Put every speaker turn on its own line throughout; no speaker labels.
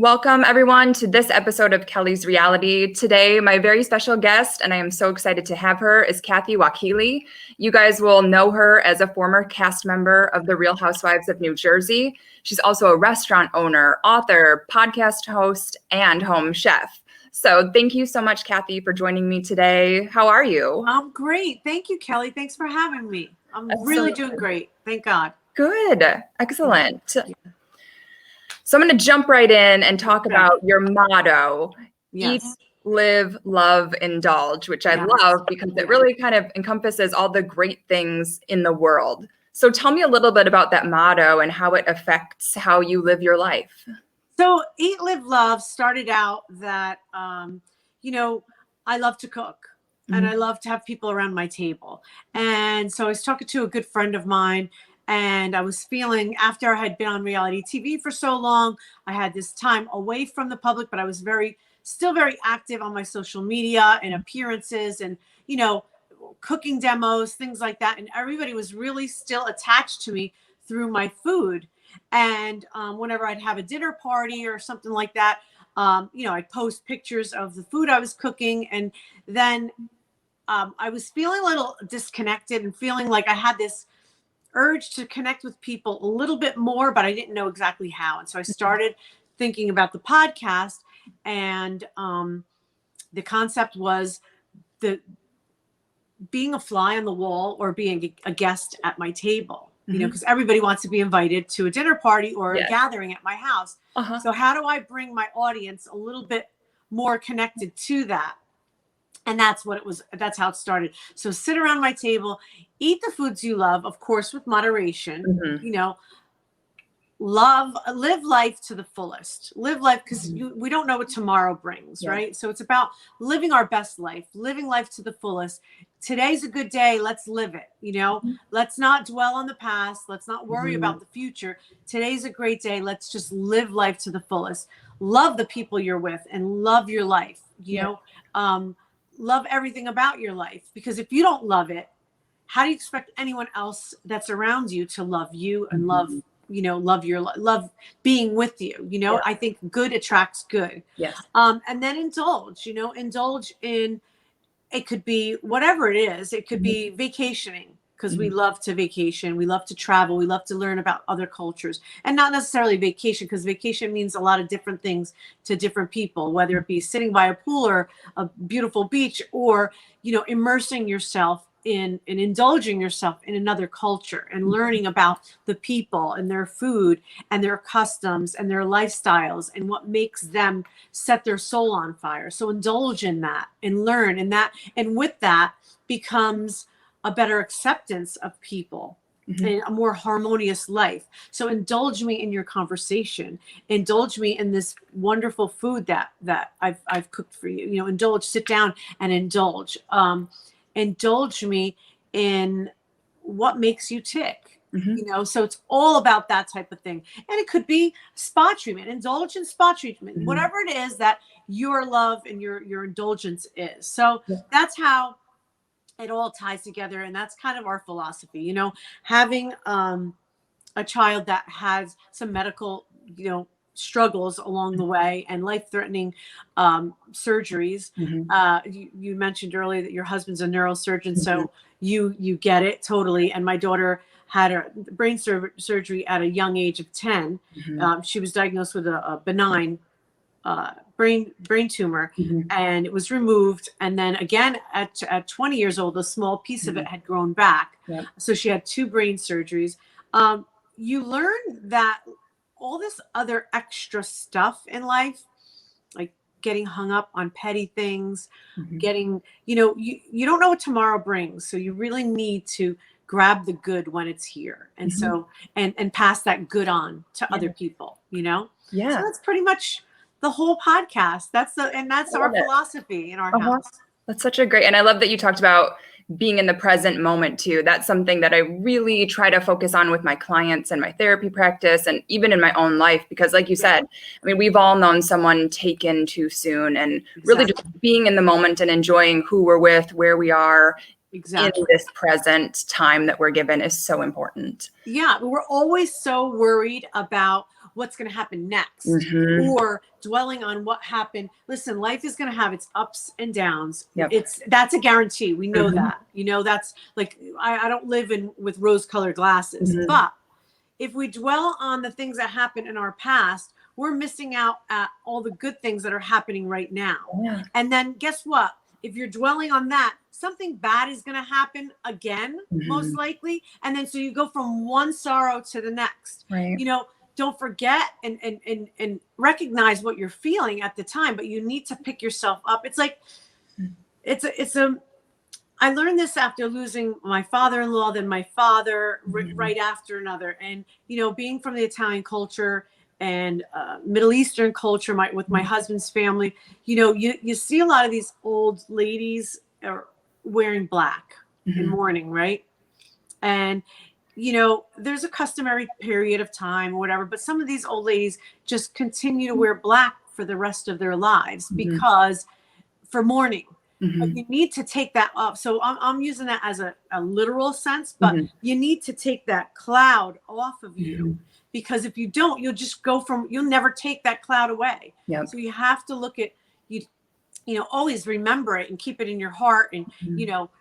Welcome, everyone, to this episode of Kelly's Reality. Today, my very special guest, and I am so excited to have her, is Kathy Wakile. You guys will know her as a former cast member of The Real Housewives of New Jersey. She's also a restaurant owner, author, podcast host, and home chef. So thank you so much, Kathy, for joining me today. How are you?
I'm great. Thank you, Kelly. Thanks for having me. I'm really doing great. Thank God.
Good. Excellent. Yeah. So I'm going to jump right in and talk about your motto, Eat, Live, Love, Indulge, which I love because it really kind of encompasses all the great things in the world. So tell me a little bit about that motto and how it affects how you live your life.
So Eat, Live, Love started out that, I love to cook and I love to have people around my table. And so I was talking to a good friend of mine. And I was feeling, after I had been on reality TV for so long, I had this time away from the public, but I was still very active on my social media and appearances and, cooking demos, things like that. And everybody was really still attached to me through my food. And whenever I'd have a dinner party or something like that, I'd post pictures of the food I was cooking. And then I was feeling a little disconnected and feeling like I had this urge to connect with people a little bit more, but I didn't know exactly how. And so I started thinking about the podcast, and the concept was being a fly on the wall or being a guest at my table, because everybody wants to be invited to a dinner party or a gathering at my house. So how do I bring my audience a little bit more connected to that? And that's how it started. So sit around my table, eat the foods you love, of course, with moderation, live life to the fullest, live life, because we don't know what tomorrow brings, right? So it's about living our best life, living life to the fullest. Today's a good day. Let's live it. Let's not dwell on the past. Let's not worry about the future. Today's a great day. Let's just live life to the fullest. Love the people you're with and love your life, love everything about your life, because if you don't love it, how do you expect anyone else that's around you to love you and love being with you? I think good attracts good. And then indulge in, it could be whatever it is. It could be vacationing, because we love to vacation. We love to travel. We love to learn about other cultures, and not necessarily vacation, because vacation means a lot of different things to different people, whether it be sitting by a pool or a beautiful beach, or, immersing yourself in and indulging yourself in another culture and learning about the people and their food and their customs and their lifestyles and what makes them set their soul on fire. So indulge in that and learn in that. And with that becomes a better acceptance of people and a more harmonious life. So indulge me in your conversation. Indulge me in this wonderful food that I've cooked for you. Indulge, sit down and indulge. Indulge me in what makes you tick. So it's all about that type of thing. And it could be spa treatment, indulge in spa treatment, whatever it is that your love and your indulgence is. So that's how it all ties together. And that's kind of our philosophy, having a child that has some medical, struggles along the way and life-threatening surgeries. You mentioned earlier that your husband's a neurosurgeon, so you get it totally. And my daughter had a brain surgery at a young age of 10. She was diagnosed with a benign brain tumor, and it was removed. And then again, at 20 years old, a small piece of it had grown back. So she had 2 brain surgeries. You learn that all this other extra stuff in life, like getting hung up on petty things, getting, you don't know what tomorrow brings. So you really need to grab the good when it's here. And so, and pass that good on to other people, So that's pretty much the whole podcast. That's our philosophy in our house.
That's such a great, and I love that you talked about being in the present moment too. That's something that I really try to focus on with my clients and my therapy practice, and even in my own life, because like you said, I mean, we've all known someone taken too soon, and really just being in the moment and enjoying who we're with, where we are in this present time that we're given is so important.
Yeah. We're always so worried about what's going to happen next,
Mm-hmm.
or dwelling on what happened. Listen, life is going to have its ups and downs.
Yep.
That's a guarantee. We know
Mm-hmm.
that, that's like, I don't live with rose colored glasses,
Mm-hmm.
but if we dwell on the things that happened in our past, we're missing out at all the good things that are happening right now.
Yeah.
And then guess what? If you're dwelling on that, something bad is going to happen again,
Mm-hmm.
most likely. And then so you go from one sorrow to the next.
Right.
Don't forget and recognize what you're feeling at the time, but you need to pick yourself up. It's like, I learned this after losing my father-in-law, then my father right after another. And, being from the Italian culture and Middle Eastern culture, with my husband's family, you see a lot of these old ladies are wearing black in mourning, right? And, there's a customary period of time or whatever, but some of these old ladies just continue to wear black for the rest of their lives because for mourning. But you need to take that off. So I'm using that as a literal sense, but you need to take that cloud off of you, because if you don't, you'll just you'll never take that cloud away.
Yep.
So you have to look at, always remember it and keep it in your heart and,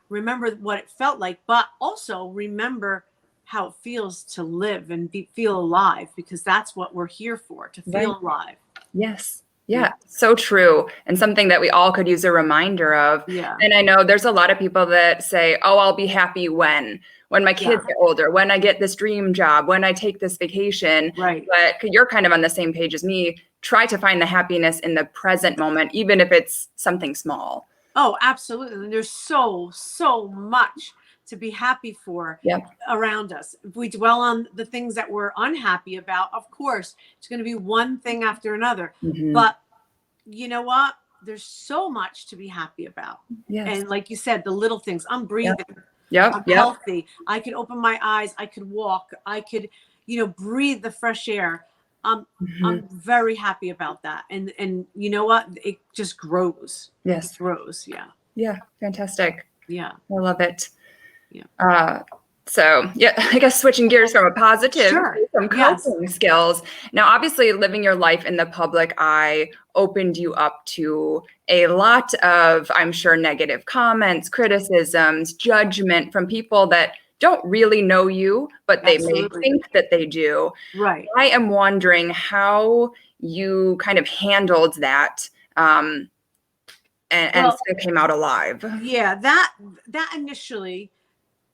remember what it felt like, but also remember how it feels to live and feel alive, because that's what we're here for, to feel alive.
Yes. Yeah, so true. And something that we all could use a reminder of.
Yeah.
And I know there's a lot of people that say, oh, I'll be happy when my kids get older, when I get this dream job, when I take this vacation.
Right.
But you're kind of on the same page as me. Try to find the happiness in the present moment, even if it's something small.
Oh, absolutely. And there's so much to be happy for around us. If we dwell on the things that we're unhappy about, of course, it's going to be one thing after another. But you know what? There's so much to be happy about. Yes. And like you said, the little things. I'm breathing. I'm healthy. I could open my eyes. I could walk. I could, breathe the fresh air. I'm very happy about that. And you know what? It just grows.
Yes.
It grows. Yeah.
Yeah. Fantastic.
Yeah.
I love it.
Yeah.
So I guess switching gears from a positive to some coping skills. Now, obviously living your life in the public eye opened you up to a lot of, I'm sure, negative comments, criticisms, judgment from people that don't really know you, but they may think that they do.
Right.
I am wondering how you kind of handled that and still came out alive.
Yeah, that initially,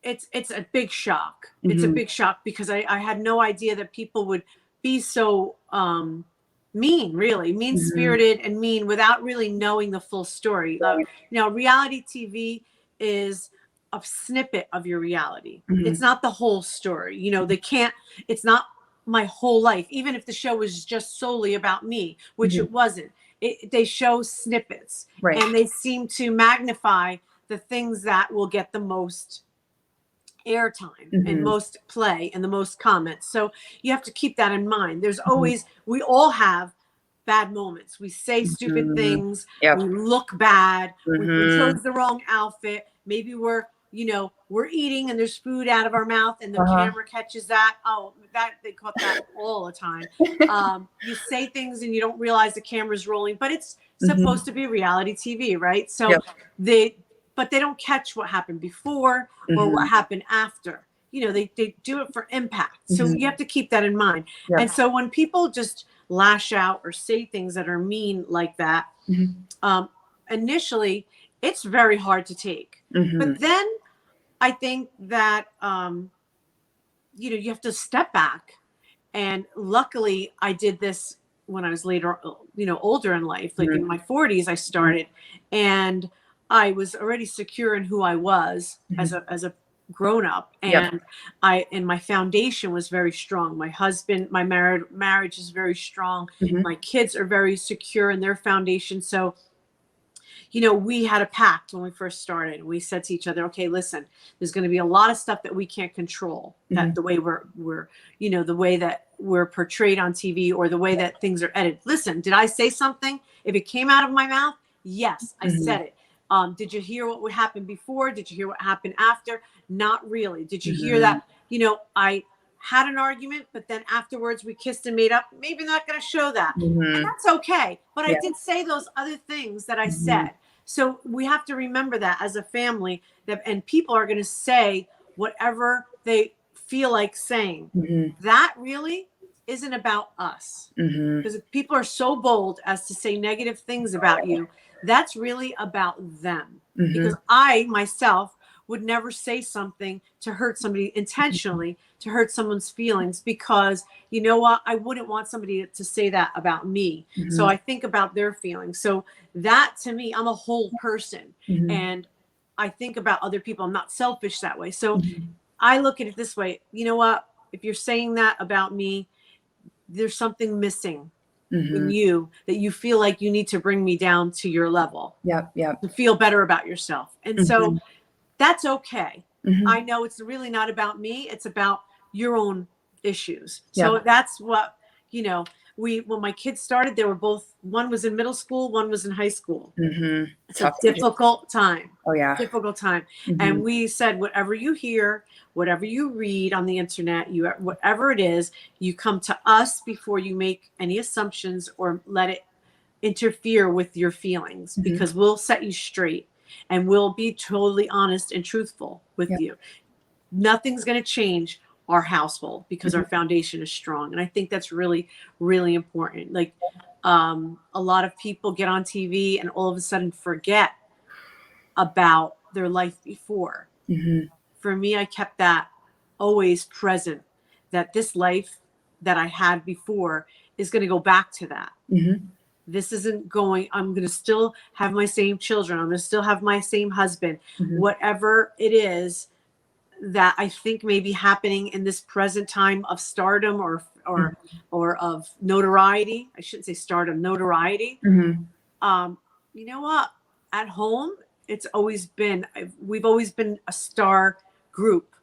it's a big shock. It's a big shock because I had no idea that people would be so mean-spirited and mean without really knowing the full story. Reality TV is a snippet of your reality. It's not the whole story. It's not my whole life. Even if the show was just solely about me, which it wasn't. They show snippets and they seem to magnify the things that will get the most airtime and most play and the most comments. So you have to keep that in mind. There's always, we all have bad moments. We say stupid things. We look bad. We chose the wrong outfit. Maybe we're eating and there's food out of our mouth and the camera catches that. Oh, they caught that all the time. You say things and you don't realize the camera's rolling, but it's supposed to be reality TV, right? So but they don't catch what happened before or what happened after. They do it for impact. So you have to keep that in mind. And so when people just lash out or say things that are mean like that, initially it's very hard to take. But then I think that, you have to step back. And luckily I did this when I was later, older in life, like in my 40s, I started, and I was already secure in who I was as a grown up. And my foundation was very strong. My husband, my marriage is very strong. My kids are very secure in their foundation. So, we had a pact when we first started. We said to each other, okay, listen, there's going to be a lot of stuff that we can't control, that the way we're, the way that we're portrayed on TV or the way that things are edited. Listen, did I say something? If it came out of my mouth, yes, I said it. Did you hear what happened before? Did you hear what happened after? Not really. Did you hear that? I had an argument, but then afterwards we kissed and made up. Maybe not going to show that. And that's okay. But I did say those other things that I said. So we have to remember that as a family, and people are going to say whatever they feel like saying. That really isn't about us. Because if people are so bold as to say negative things about you, that's really about them. Because I myself would never say something to hurt somebody intentionally, to hurt someone's feelings, because you know what? I wouldn't want somebody to say that about me. So I think about their feelings. So that, to me, I'm a whole person, and I think about other people. I'm not selfish that way. So I look at it this way. You know what? If you're saying that about me, there's something missing in you, that you feel like you need to bring me down to your level. To feel better about yourself. And so that's okay. I know it's really not about me. It's about your own issues. So that's what, you know, when my kids started, they were both, one was in middle school, one was in high school. It's a difficult time. Difficult time. And we said, whatever you hear, whatever you read on the internet, whatever it is, you come to us before you make any assumptions or let it interfere with your feelings, because we'll set you straight and we'll be totally honest and truthful with you. Nothing's going to change our household because our foundation is strong. And I think that's really, really important. Like a lot of people get on TV and all of a sudden forget about their life before. For me, I kept that always present, that this life that I had before is going to go back to that. This isn't going, I'm going to still have my same children. I'm going to still have my same husband. Whatever it is that I think may be happening in this present time of stardom or of notoriety. I shouldn't say stardom, notoriety. You know what? At home, we've always been a star group.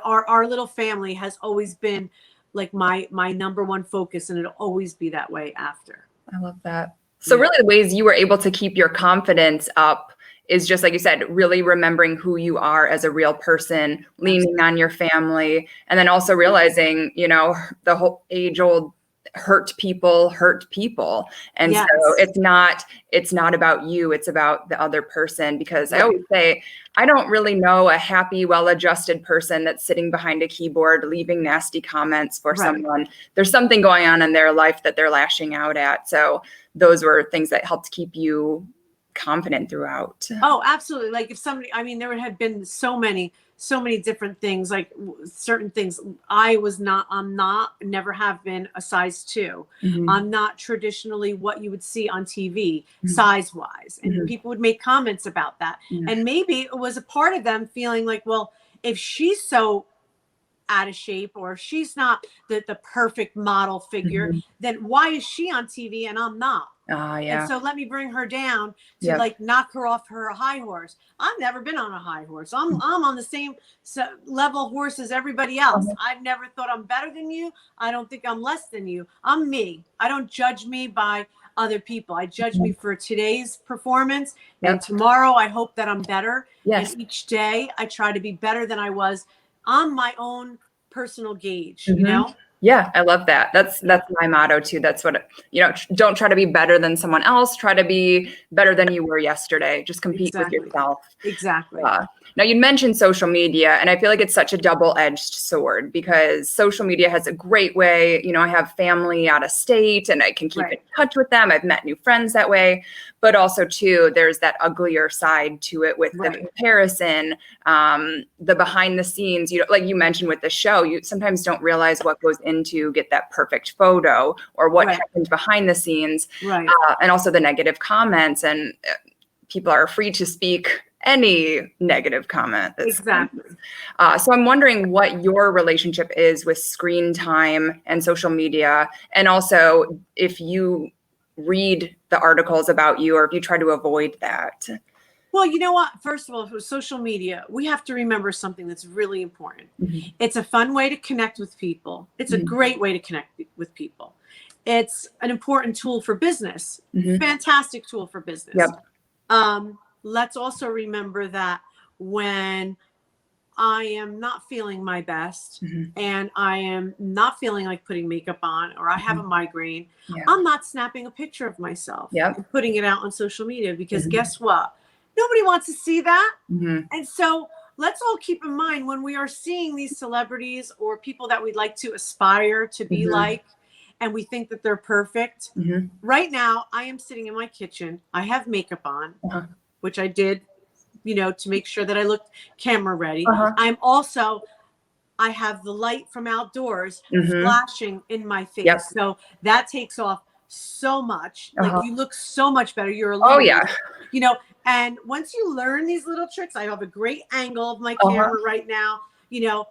Our little family has always been like my number one focus, and it'll always be that way after.
I love that. So really the ways you were able to keep your confidence up is just like you said, really remembering who you are as a real person, leaning on your family, and then also realizing, you know, the whole age-old hurt people. And so it's not about you, it's about the other person. Because I always say, I don't really know a happy, well-adjusted person that's sitting behind a keyboard leaving nasty comments for someone. There's something going on in their life that they're lashing out at. So those were things that helped keep you confident throughout.
Oh, absolutely. Like if somebody, I mean, there had been so many different things, like certain things. Never have been a size 2. I'm not traditionally what you would see on TV size wise. And people would make comments about that. And maybe it was a part of them feeling like, well, if she's so out of shape, or if she's not the perfect model figure, then why is she on TV and I'm not? And so let me bring her down to like knock her off her high horse. I've never been on a high horse. I'm on the same level horse as everybody else. I've never thought I'm better than you. I don't think I'm less than you. I'm me. I don't judge me by other people. I judge me for today's performance. And tomorrow I hope that I'm better. And each day I try to be better than I was on my own personal gauge, you know?
Yeah, I love that. That's my motto too. That's what, you know, don't try to be better than someone else. Try to be better than you were yesterday. Just compete with yourself.
Exactly.
Now you mentioned social media, and I feel like it's such a double-edged sword, because social media has a great way, you know, I have family out of state and I can keep in touch with them. I've met new friends that way, but also too, there's that uglier side to it with the comparison, the behind the scenes, you know, like you mentioned with the show, you sometimes don't realize what goes into get that perfect photo, or what happens behind the scenes, and also the negative comments, and people are free to speak any negative comment.
Exactly.
So I'm wondering what your relationship is with screen time and social media, and also if you read the articles about you, or if you try to avoid that.
Well, you know what? First of all, for social media, we have to remember something that's really important. It's a fun way to connect with people. It's a great way to connect with people. It's an important tool for business. Fantastic tool for business. Let's also remember that when I am not feeling my best and I am not feeling like putting makeup on, or I have a migraine, I'm not snapping a picture of myself and putting it out on social media, because guess what? Nobody wants to see that. And so let's all keep in mind, when we are seeing these celebrities or people that we'd like to aspire to be like, and we think that they're perfect. Right now, I am sitting in my kitchen. I have makeup on, which I did, you know, to make sure that I looked camera ready. I have the light from outdoors flashing in my face. So that takes off so much. Like, you look so much better. You're illuminated, you know, and once you learn these little tricks, I have a great angle of my camera right now. You know,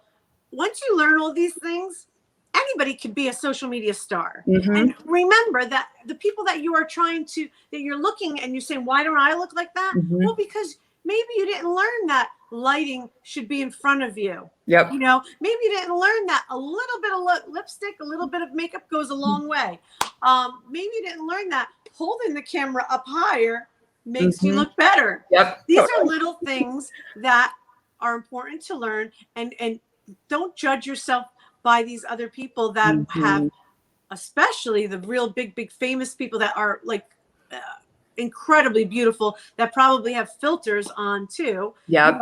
once you learn all these things, anybody could be a social media star. And remember that the people that you are trying to, that you're looking and you're saying, why don't I look like that? Well, because maybe you didn't learn that lighting should be in front of you. You know, maybe you didn't learn that a little bit of lipstick, a little bit of makeup goes a long way. Maybe you didn't learn that holding the camera up higher makes you look better. These are little things that are important to learn, and don't judge yourself by these other people that have, especially the real big famous people that are like incredibly beautiful, that probably have filters on too, on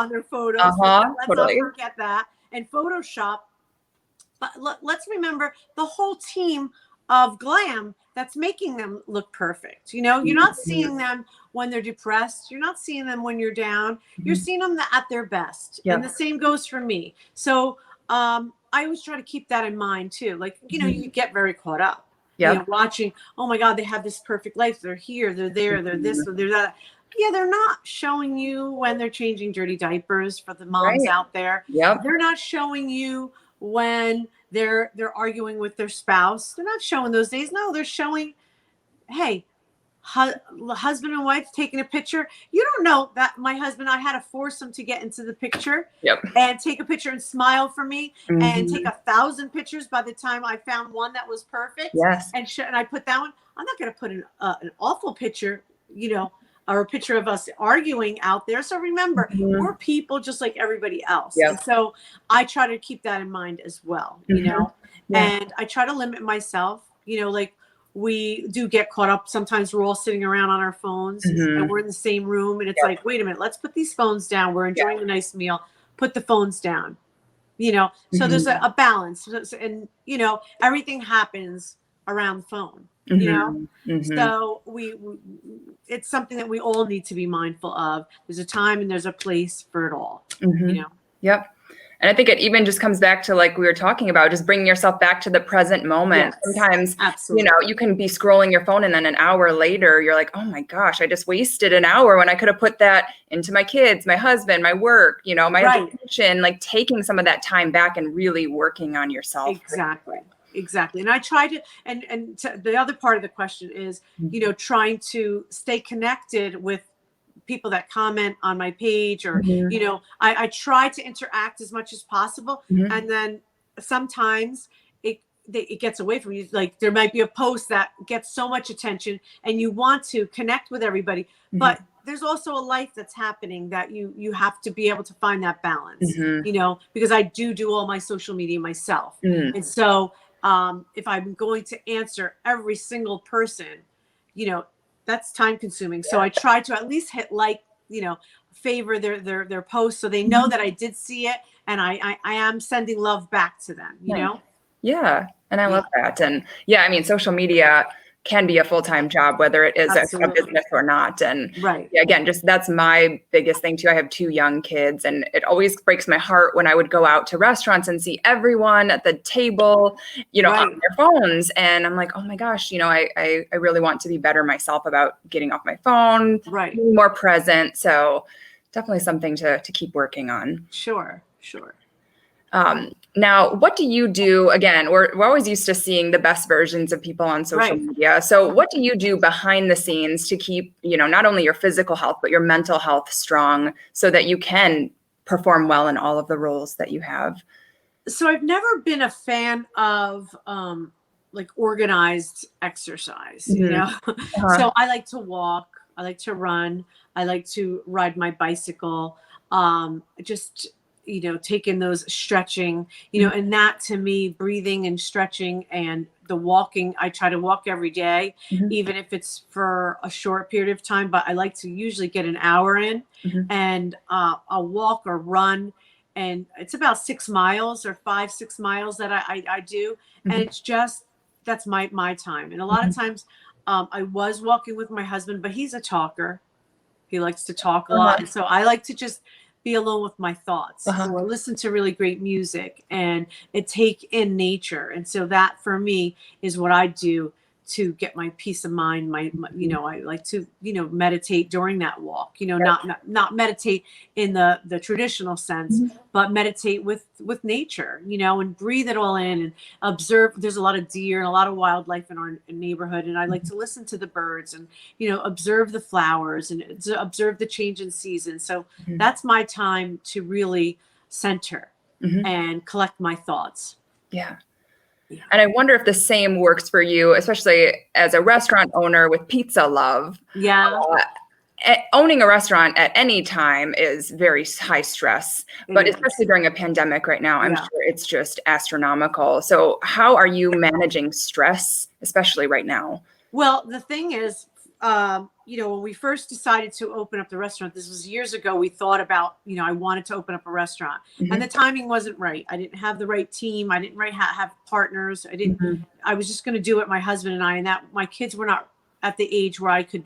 their photos. Let's not forget that. And Photoshop. But let's remember the whole team of glam that's making them look perfect. You know, you're not seeing them when they're depressed. You're not seeing them when you're down. You're seeing them at their best. And the same goes for me. So I always try to keep that in mind too. Like, you know, you get very caught up. You know, watching, oh my God, they have this perfect life. They're here, they're there, they're this, or they're that. Yeah, they're not showing you when they're changing dirty diapers for the moms out there. They're not showing you when they're arguing with their spouse. They're not showing those days. No, they're showing, hey, husband and wife taking a picture. You don't know that my husband, I had to force him to get into the picture and take a picture and smile for me and take 1,000 pictures by the time I found one that was perfect. And I put that one. I'm not going to put an awful picture, you know, or a picture of us arguing out there. So remember, we're people just like everybody else. And so I try to keep that in mind as well, you know, and I try to limit myself, you know, like, we do get caught up. Sometimes we're all sitting around on our phones and we're in the same room, and it's like, wait a minute, let's put these phones down. We're enjoying a nice meal. Put the phones down, you know? So there's a balance, and, you know, everything happens around the phone, you know? So it's something that we all need to be mindful of. There's a time and there's a place for it all, you know?
And I think it even just comes back to, like we were talking about, just bringing yourself back to the present moment. Sometimes, you know, you can be scrolling your phone and then an hour later, you're like, oh my gosh, I just wasted an hour when I could have put that into my kids, my husband, my work, you know, my education, like taking some of that time back and really working on yourself.
Exactly. And I try to, and the other part of the question is, you know, trying to stay connected with people that comment on my page, or, you know, I try to interact as much as possible. And then sometimes it gets away from you. Like, there might be a post that gets so much attention and you want to connect with everybody, but there's also a life that's happening that you have to be able to find that balance, you know, because I do all my social media myself. And so if I'm going to answer every single person, you know, that's time consuming. So I try to at least hit like, you know, favor their posts, so they know that I did see it, and I am sending love back to them, you know?
And I love that. And I mean, social media can be a full-time job, whether it is a business or not. And again, just that's my biggest thing too. I have 2 young kids, and it always breaks my heart when I would go out to restaurants and see everyone at the table, you know, on their phones. And I'm like, oh my gosh, you know, I really want to be better myself about getting off my phone, being more present. So definitely something to keep working on.
Sure.
Now, what do you do? Again, we're always used to seeing the best versions of people on social media. So what do you do behind the scenes to keep, you know, not only your physical health, but your mental health strong, so that you can perform well in all of the roles that you have?
So I've never been a fan of like organized exercise, you know? So I like to walk, I like to run, I like to ride my bicycle, just take in those stretching, and that to me, breathing and stretching and the walking, I try to walk every day, even if it's for a short period of time, but I like to usually get an hour in, and I'll walk or run. And it's about 6 miles or 5-6 miles that I do. And it's just, that's my time. And a lot of times I was walking with my husband, but he's a talker. He likes to talk a lot. And so I like to just be alone with my thoughts or listen to really great music and take in nature. And so that for me is what I do to get my peace of mind. My I like to, meditate during that walk, not meditate in the traditional sense, but meditate with nature, and breathe it all in and observe. There's a lot of deer and a lot of wildlife in our neighborhood. And I like to listen to the birds and, observe the flowers and observe the change in season. So that's my time to really center and collect my thoughts.
Yeah. And I wonder if the same works for you, especially as a restaurant owner with pizza love.
Yeah.
Owning a restaurant at any time is very high stress, but especially during a pandemic right now, I'm sure it's just astronomical. So how are you managing stress, especially right now?
Well, the thing is, when we first decided to open up the restaurant, this was years ago, we thought about, I wanted to open up a restaurant and the timing wasn't right. I didn't have the right team. I didn't have partners. I was just going to do it, my husband and I, and that my kids were not at the age where I could,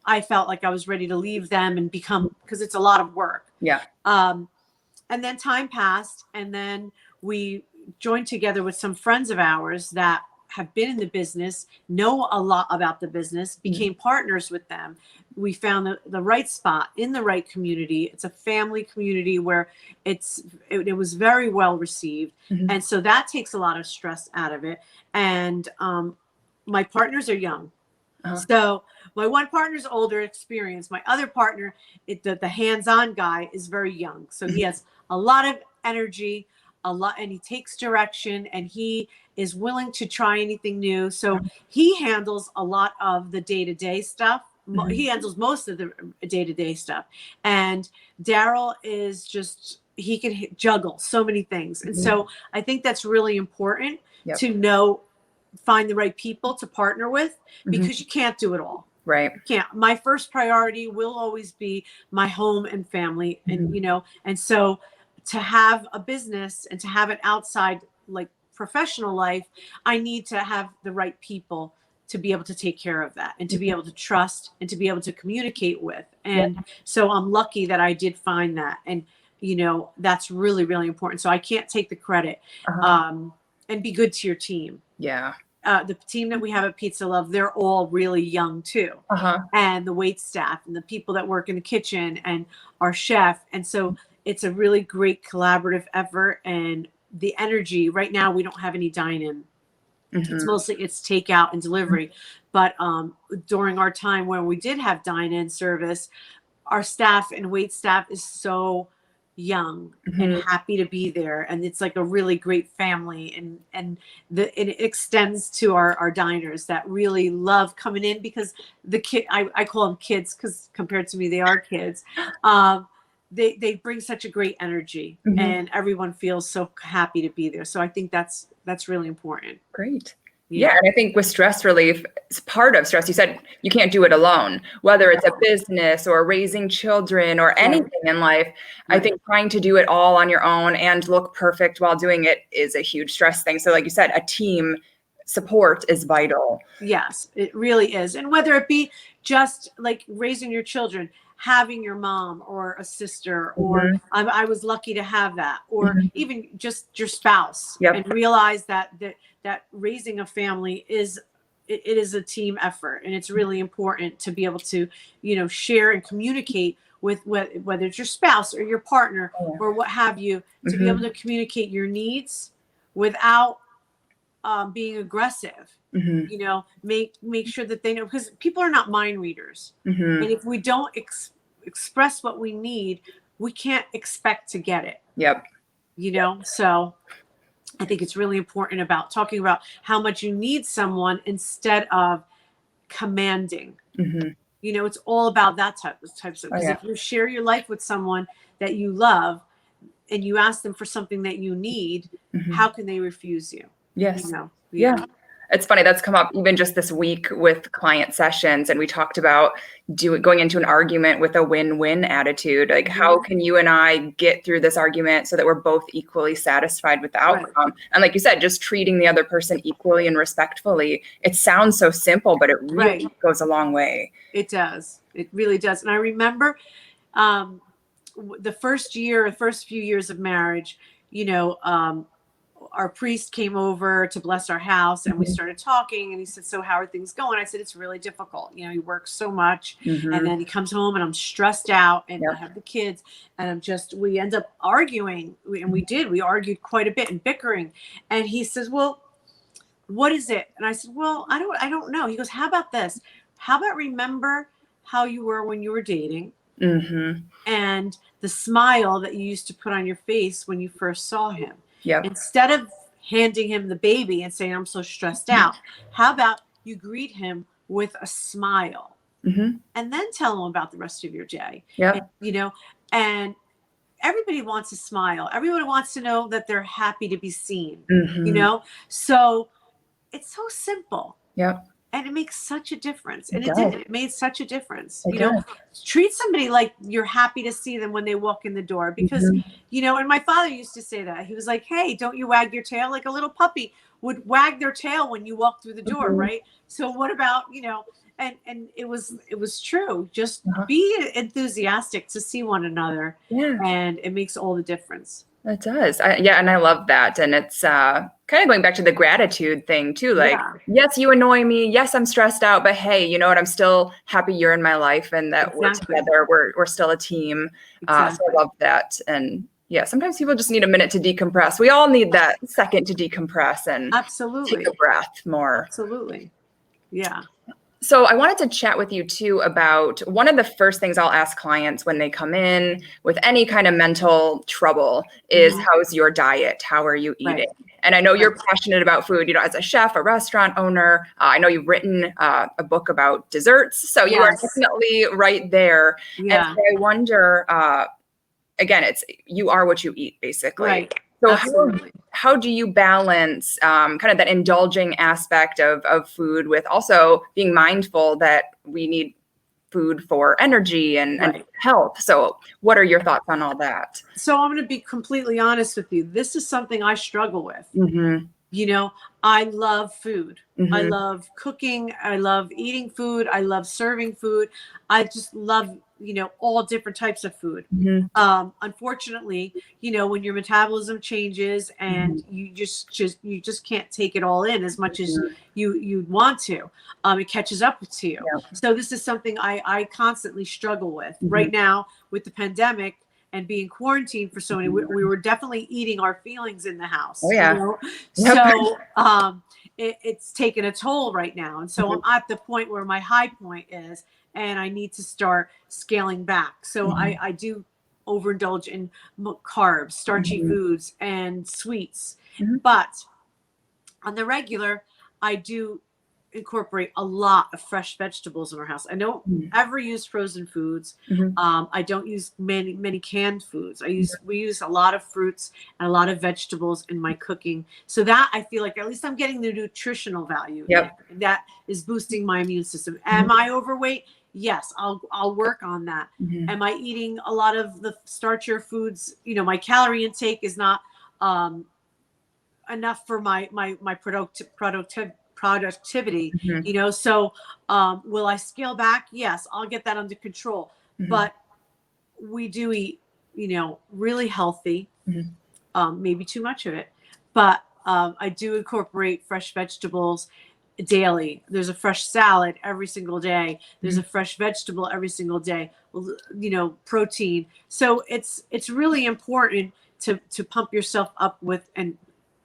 I felt like I was ready to leave them and because it's a lot of work.
Yeah.
And then time passed, and then we joined together with some friends of ours that have been in the business, know a lot about the business, became partners with them. We found the right spot in the right community. It's a family community where it was very well received. And so that takes a lot of stress out of it. And my partners are young. So my one partner's older, experienced. My other partner, the hands-on guy, is very young. So he has a lot of energy, and he takes direction, and he is willing to try anything new. So he handles a lot of the day-to-day stuff. He handles most of the day-to-day stuff. And Daryl is just, he can juggle so many things. And so I think that's really important to find the right people to partner with, because you can't do it all.
Right.
You can't. My first priority will always be my home and family. And, and so to have a business and to have an outside, like, professional life, I need to have the right people to be able to take care of that and to be able to trust and to be able to communicate with. And so I'm lucky that I did find that. And, that's really, really important. So I can't take the credit. And be good to your team.
Yeah.
The team that we have at Pizza Love, they're all really young too. And the wait staff and the people that work in the kitchen and our chef. And so it's a really great collaborative effort. And the energy right now, we don't have any dine-in. It's mostly takeout and delivery. But during our time when we did have dine-in service, our staff and wait staff is so young and happy to be there, and it's like a really great family, and it extends to our diners that really love coming in, because the kid, I call them kids because compared to me they are kids. They bring such a great energy, and everyone feels so happy to be there. So I think that's really important.
Great. Yeah. And I think with stress relief, it's part of stress. You said you can't do it alone, whether it's a business or raising children or anything in life. I think trying to do it all on your own and look perfect while doing it is a huge stress thing. So like you said, a team support is vital.
Yes, it really is. And whether it be just like raising your children, having your mom or a sister, or I was lucky to have that, or even just your spouse, and realize that raising a family is a team effort, and it's really important to be able to, share and communicate with whether it's your spouse or your partner or what have you, to be able to communicate your needs without being aggressive. Make sure that they know, because people are not mind readers, and if we don't express what we need, we can't expect to get it. So I think it's really important about talking about how much you need someone instead of commanding. It's all about that types of, because if you share your life with someone that you love, and you ask them for something that you need, how can they refuse you?
Yes.
You know?
Yeah. It's funny, that's come up even just this week with client sessions. And we talked about going into an argument with a win-win attitude. Like, how can you and I get through this argument so that we're both equally satisfied with the outcome? And like you said, just treating the other person equally and respectfully. It sounds so simple, but it really goes a long way.
It does. It really does. And I remember the first few years of marriage, you know, our priest came over to bless our house, and we started talking, and he said, so how are things going? I said, it's really difficult. You know, he works so much, and then he comes home and I'm stressed out, and I have the kids, and we end up arguing. We argued quite a bit and bickering. And he says, well, what is it? And I said, well, I don't know. He goes, how about this? How about remember how you were when you were dating, and the smile that you used to put on your face when you first saw him. Instead of handing him the baby and saying, I'm so stressed out, how about you greet him with a smile, and then tell him about the rest of your day? And, you know, and everybody wants a smile. Everybody wants to know that they're happy to be seen, you know? So it's so simple. And it makes such a difference. And it made such a difference. You know, treat somebody like you're happy to see them when they walk in the door. Because, you know, and my father used to say that. He was like, hey, don't you wag your tail? Like a little puppy would wag their tail when you walk through the door, right? So what about, you know, and it was true. Just be enthusiastic to see one another. And it makes all the difference.
It does. And I love that. And it's kind of going back to the gratitude thing too. Like, yes, you annoy me. Yes, I'm stressed out, but hey, you know what? I'm still happy you're in my life, and that we're together. We're still a team. So I love that. And yeah, sometimes people just need a minute to decompress. We all need that second to decompress and take a breath more.
Absolutely. Yeah.
So I wanted to chat with you too about one of the first things I'll ask clients when they come in with any kind of mental trouble is, how's your diet? How are you eating? And I know you're passionate about food, you know, as a chef, a restaurant owner. I know you've written a book about desserts. So you are definitely right there. And so I wonder, again, you are what you eat, basically. So how do you balance kind of that indulging aspect of food with also being mindful that we need food for energy and health? So what are your thoughts on all that?
So I'm going to be completely honest with you. This is something I struggle with. You know, I love food. I love cooking. I love eating food. I love serving food. I just love, you know, all different types of food. Unfortunately, you know, when your metabolism changes and you just can't take it all in as much as you'd want to, it catches up to you. So this is something I constantly struggle with right now with the pandemic and being quarantined for so many. We were definitely eating our feelings in the house. You know? So it's taken a toll right now. And so I'm at the point where my high point is, and I need to start scaling back. So I do overindulge in carbs, starchy foods, and sweets. But on the regular, I do incorporate a lot of fresh vegetables in our house. I don't ever use frozen foods. I don't use many canned foods. We use a lot of fruits and a lot of vegetables in my cooking. So that I feel like at least I'm getting the nutritional value. That is boosting my immune system. Am I overweight? Yes, I'll work on that. Am I eating a lot of the starchier foods? You know, my calorie intake is not enough for my productivity, you know, so will I scale back? Yes, I'll get that under control. But we do eat, you know, really healthy, maybe too much of it, but I do incorporate fresh vegetables daily. There's a fresh salad every single day. There's a fresh vegetable every single day, you know, protein. So it's really important to pump yourself up with, and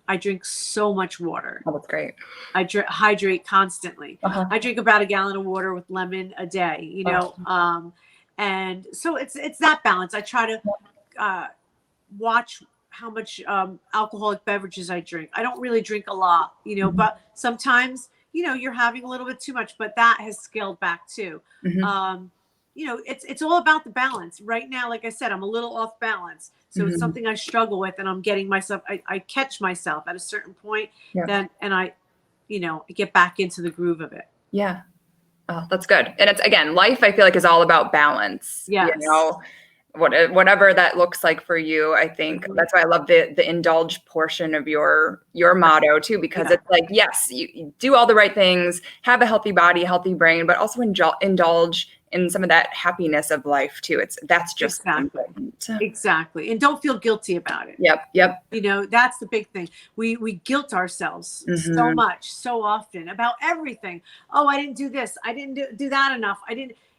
I drink so much water.
Oh, that's great.
I hydrate constantly. I drink about a gallon of water with lemon a day, you know? And so it's that balance. I try to watch how much alcoholic beverages I drink. I don't really drink a lot, you know, but sometimes, you know, you're having a little bit too much, but that has scaled back too. it's all about the balance right now. Like I said, I'm a little off balance. So it's something I struggle with, and I'm getting myself, I catch myself at a certain point then, and I get back into the groove of it.
Yeah. Oh, that's good. And it's, again, life, I feel like, is all about balance.
Yes.
Whatever that looks like for you. I think that's why I love the indulge portion of your motto too, because it's like, yes, you do all the right things, have a healthy body, healthy brain, but also indulge in some of that happiness of life too. That's just important.
Exactly. And don't feel guilty about it.
Yep.
That's the big thing. We guilt ourselves so much, so often about everything. Oh, I didn't do this. I didn't do that enough.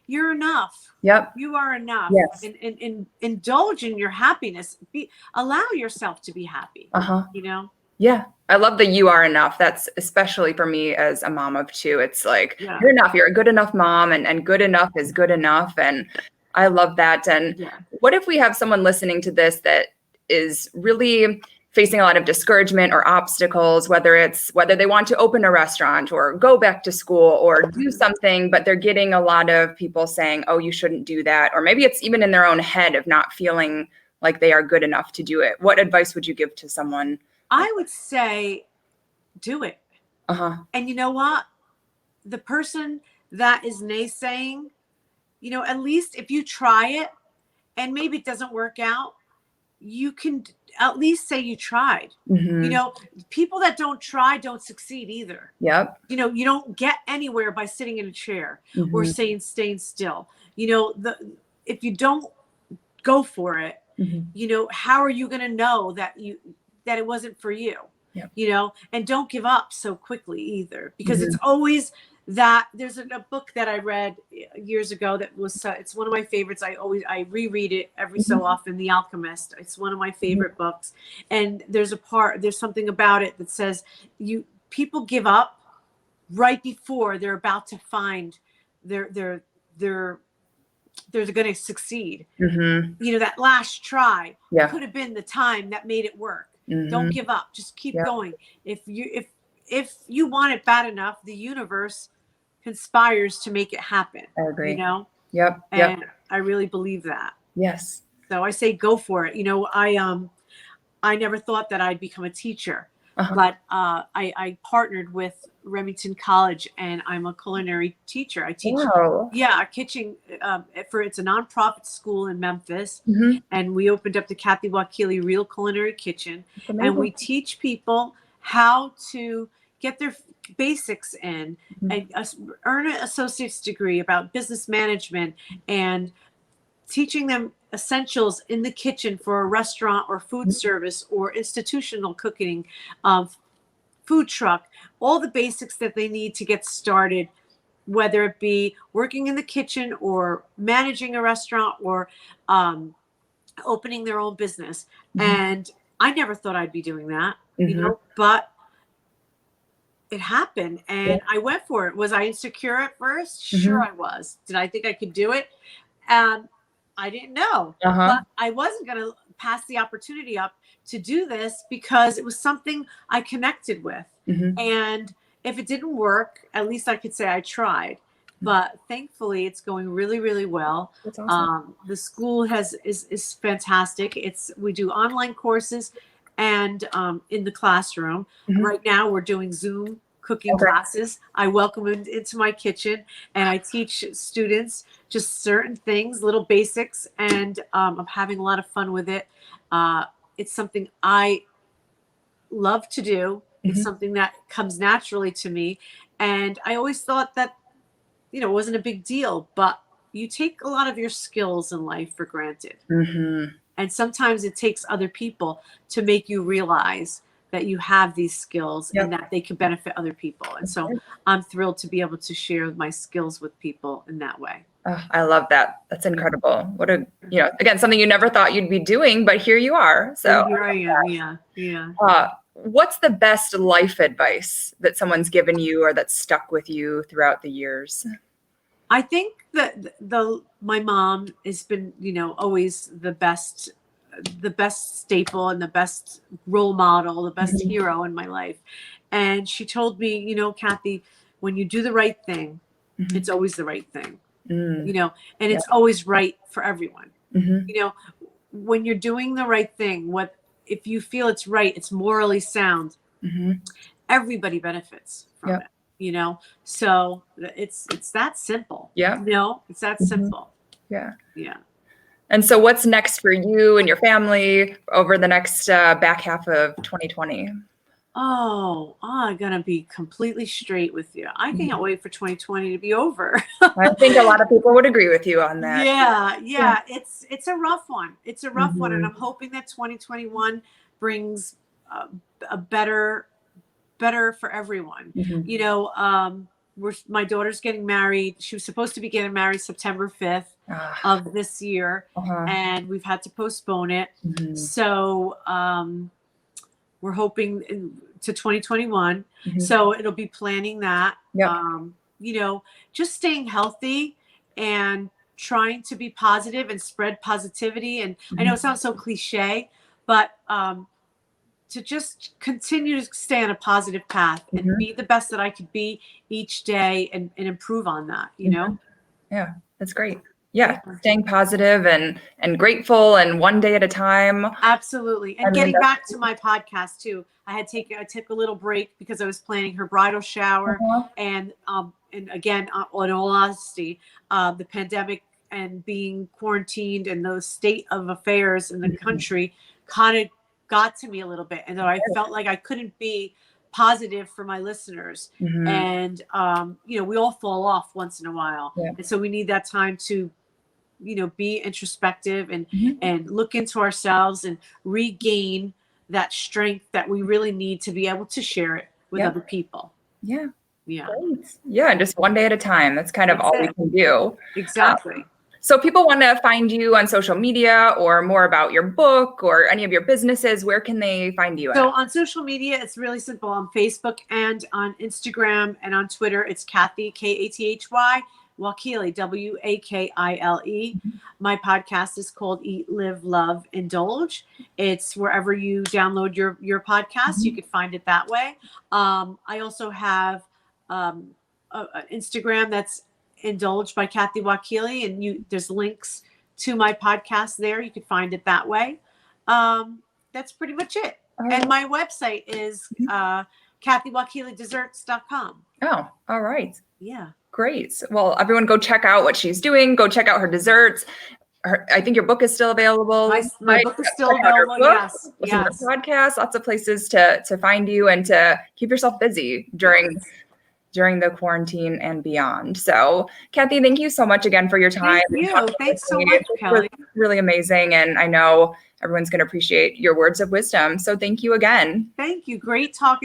You're enough.
Yep.
You are enough.
Yes.
And indulge in your happiness. Allow yourself to be happy.
Yeah. I love that you are enough. That's especially for me as a mom of two. It's like, you're enough. You're a good enough mom, and good enough is good enough. And I love that. And what if we have someone listening to this that is really facing a lot of discouragement or obstacles, whether they want to open a restaurant or go back to school or do something, but they're getting a lot of people saying, oh, you shouldn't do that. Or maybe it's even in their own head of not feeling like they are good enough to do it. What advice would you give to someone?
I would say, do it. And you know what? The person that is naysaying, at least if you try it and maybe it doesn't work out, you can at least say you tried. People that don't try don't succeed either.
Yep.
You don't get anywhere by sitting in a chair or staying still. If you don't go for it, how are you going to know that it wasn't for you? And don't give up so quickly either, because it's always that. There's a book that I read years ago that was it's one of my favorites. I reread it every so often, The Alchemist. It's one of my favorite books, and there's something about it that says people give up right before they're about to find they're going to succeed. That last try could have been the time that made it work. Don't give up. Just keep going. If you want it bad enough, the universe conspires to make it happen.
I agree.
Yep. And I really believe that.
Yes.
So I say go for it. I never thought that I'd become a teacher, but I partnered with Remington College, and I'm a culinary teacher. I teach kitchen it's a nonprofit school in Memphis, and we opened up the Kathy Wakile Real Culinary Kitchen, and we teach people how to get their basics in and earn an associate's degree about business management, and teaching them essentials in the kitchen for a restaurant or food service or institutional cooking, food truck, all the basics that they need to get started, whether it be working in the kitchen or managing a restaurant or opening their own business. And I never thought I'd be doing that, but it happened, and I went for it. Was I insecure at first? Sure, I was. Did I think I could do it? I didn't know, but I wasn't going to pass the opportunity up to do this, because it was something I connected with. And if it didn't work, at least I could say I tried. But thankfully, it's going really, really well.
That's awesome.
The school is fantastic. We do online courses and in the classroom. Right now, we're doing Zoom cooking classes. I welcome them into my kitchen, and I teach students just certain things, little basics, and I'm having a lot of fun with it. It's something I love to do. It's something that comes naturally to me, and I always thought that it wasn't a big deal, but you take a lot of your skills in life for granted, and sometimes it takes other people to make you realize that you have these skills and that they can benefit other people. And so I'm thrilled to be able to share my skills with people in that way.
Oh, I love that. That's incredible. What again, something you never thought you'd be doing, but here you are. So
here I am. Yeah.
What's the best life advice that someone's given you or that's stuck with you throughout the years?
I think that my mom has been, always the best staple and the best role model, the best hero in my life. And she told me, Kathy, when you do the right thing, it's always the right thing. you know, and it's always right for everyone.
Mm-hmm.
You know, when you're doing the right thing, if you feel it's right, it's morally sound,
Mm-hmm.
everybody benefits from it, you know? So it's that simple.
Yeah.
You know, it's that simple.
Yeah.
Yeah.
And so what's next for you and your family over the next back half of 2020?
I'm going to be completely straight with you. I can't wait for 2020 to be over.
I think a lot of people would agree with you on that.
Yeah. It's a rough one. It's a rough one. And I'm hoping that 2021 brings a better for everyone. You know, my daughter's getting married. She was supposed to be getting married September 5th of this year, and we've had to postpone it. So we're hoping to 2021. So it'll be planning that. You know, just staying healthy and trying to be positive and spread positivity. And I know it sounds so cliche, but to just continue to stay on a positive path and be the best that I could be each day and improve on that, you know?
Yeah, that's great. Yeah, staying positive and grateful and one day at a time.
Absolutely. And getting back to my podcast too. I took a little break because I was planning her bridal shower and again, in all honesty, the pandemic and being quarantined and the state of affairs in the country kind of got to me a little bit, and I felt like I couldn't be positive for my listeners. And you know, we all fall off once in a while, and so we need that time to, you know, be introspective and look into ourselves and regain that strength that we really need to be able to share it with other people.
Yeah.
Great.
Yeah, just one day at a time. That's kind of all we can do.
Exactly.
So people want to find you on social media or more about your book or any of your businesses. Where can they find you at?
So on social media, it's really simple. On Facebook and on Instagram and on Twitter, it's Kathy, Kathy, Wakile, Wakile. My podcast is called Eat, Live, Love, Indulge. It's wherever you download your podcast. You could find it that way. I also have an Instagram that's Indulge by Kathy Wakile, and there's links to my podcast there. You can find it that way. That's pretty much it. And my website is KathyWakileDesserts.com.
Oh, all right.
Yeah.
Great. Well, everyone go check out what she's doing. Go check out her desserts. I think your book is still available.
My book is still available. Yes.
Yes. Podcast, lots of places to find you and to keep yourself busy during the quarantine and beyond. So, Kathy, thank you so much again for your time.
Thank you. Thanks so much, Kelly.
Really amazing. And I know everyone's going to appreciate your words of wisdom. So thank you again.
Thank you. Great talking